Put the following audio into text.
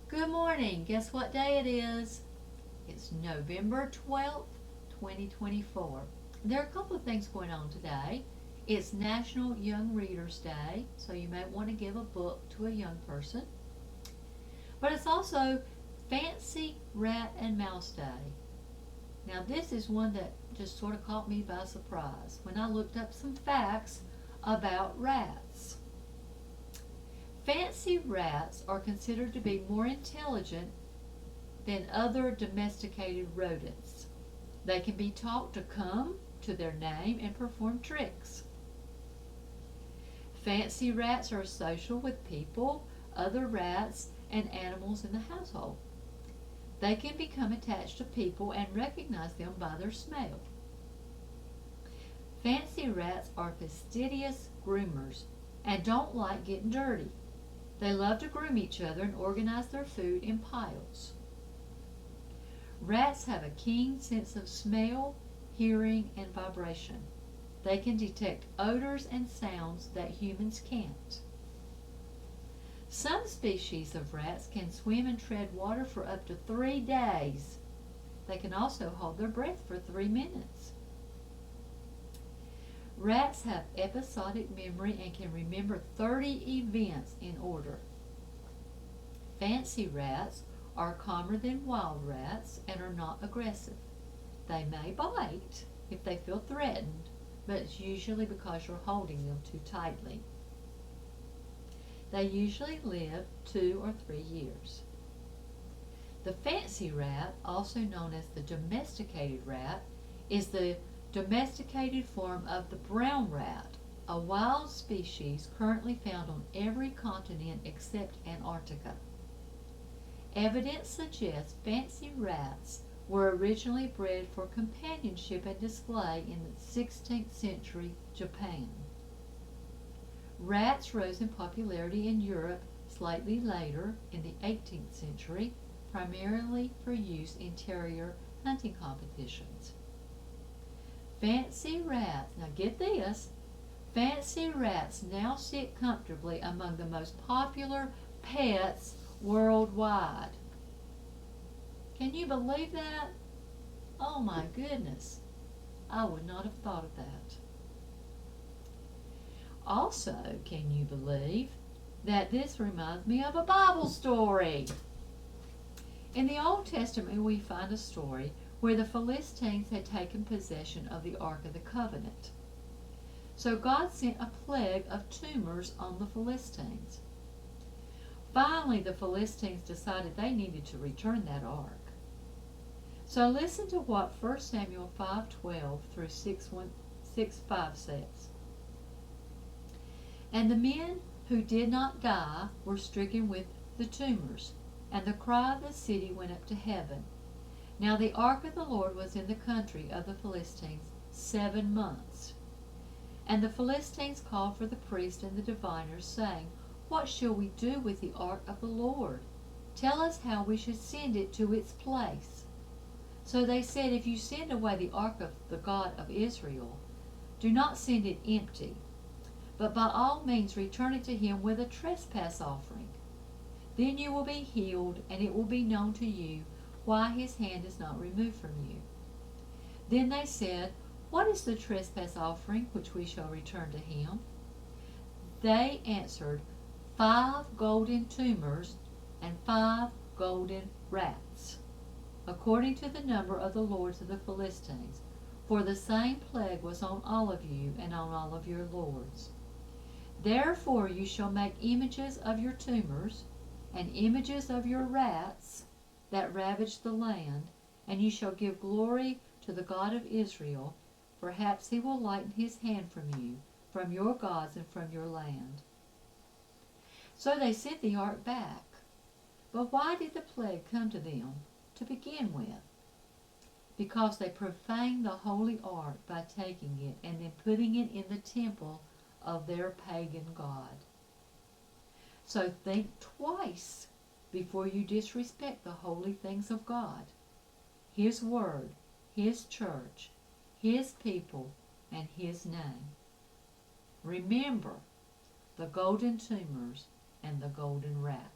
Good morning. Guess what day it is? It's November 12th, 2024. There are a couple of things going on today. It's National Young Readers Day, so you may want to give a book to a young person. But it's also Fancy Rat and Mouse Day. Now, this is one that just sort of caught me by surprise when I looked up some facts about rats. Fancy rats are considered to be more intelligent than other domesticated rodents. They can be taught to come to their name and perform tricks. Fancy rats are social with people, other rats, and animals in the household. They can become attached to people and recognize them by their smell. Fancy rats are fastidious groomers and don't like getting dirty. They love to groom each other and organize their food in piles. Rats have a keen sense of smell, hearing, and vibration. They can detect odors and sounds that humans can't. Some species of rats can swim and tread water for up to 3 days. They can also hold their breath for 3 minutes. Rats have episodic memory and can remember 30 events in order. Fancy rats are calmer than wild rats and are not aggressive. They may bite if they feel threatened, but it's usually because you're holding them too tightly. They usually live 2 or 3 years. The fancy rat, also known as the domesticated rat, is the domesticated form of the brown rat, a wild species currently found on every continent except Antarctica. Evidence suggests fancy rats were originally bred for companionship and display in the 16th century Japan. Rats rose in popularity in Europe slightly later in the 18th century, primarily for use in terrier hunting competitions. Fancy rats, now get this, fancy rats now sit comfortably among the most popular pets worldwide. Can you believe that? Oh my goodness, I would not have thought of that. Also, can you believe that this reminds me of a Bible story? In the Old Testament, we find a story where the Philistines had taken possession of the Ark of the Covenant. So God sent a plague of tumors on the Philistines. Finally, the Philistines decided they needed to return that ark. So listen to what 1 Samuel 5:12 through 6:5 says. And the men who did not die were stricken with the tumors, and the cry of the city went up to heaven. Now the ark of the Lord was in the country of the Philistines 7 months. And the Philistines called for the priests and the diviners, saying, What shall we do with the ark of the Lord? Tell us how we should send it to its place. So they said, If you send away the ark of the God of Israel, do not send it empty, but by all means return it to him with a trespass offering. Then you will be healed, and it will be known to you why his hand is not removed from you. Then they said, What is the trespass offering which we shall return to him? They answered, 5 golden tumors and 5 golden rats, according to the number of the lords of the Philistines. For the same plague was on all of you and on all of your lords. Therefore you shall make images of your tumors and images of your rats that ravage the land, and you shall give glory to the God of Israel. Perhaps he will lighten his hand from you, from your gods, and from your land. So they sent the ark back. But why did the plague come to them to begin with? Because they profaned the holy ark by taking it and then putting it in the temple of their pagan god. So think twice before you disrespect the holy things of God, his word, his church, his people, and his name. Remember the golden tumors and the golden rat.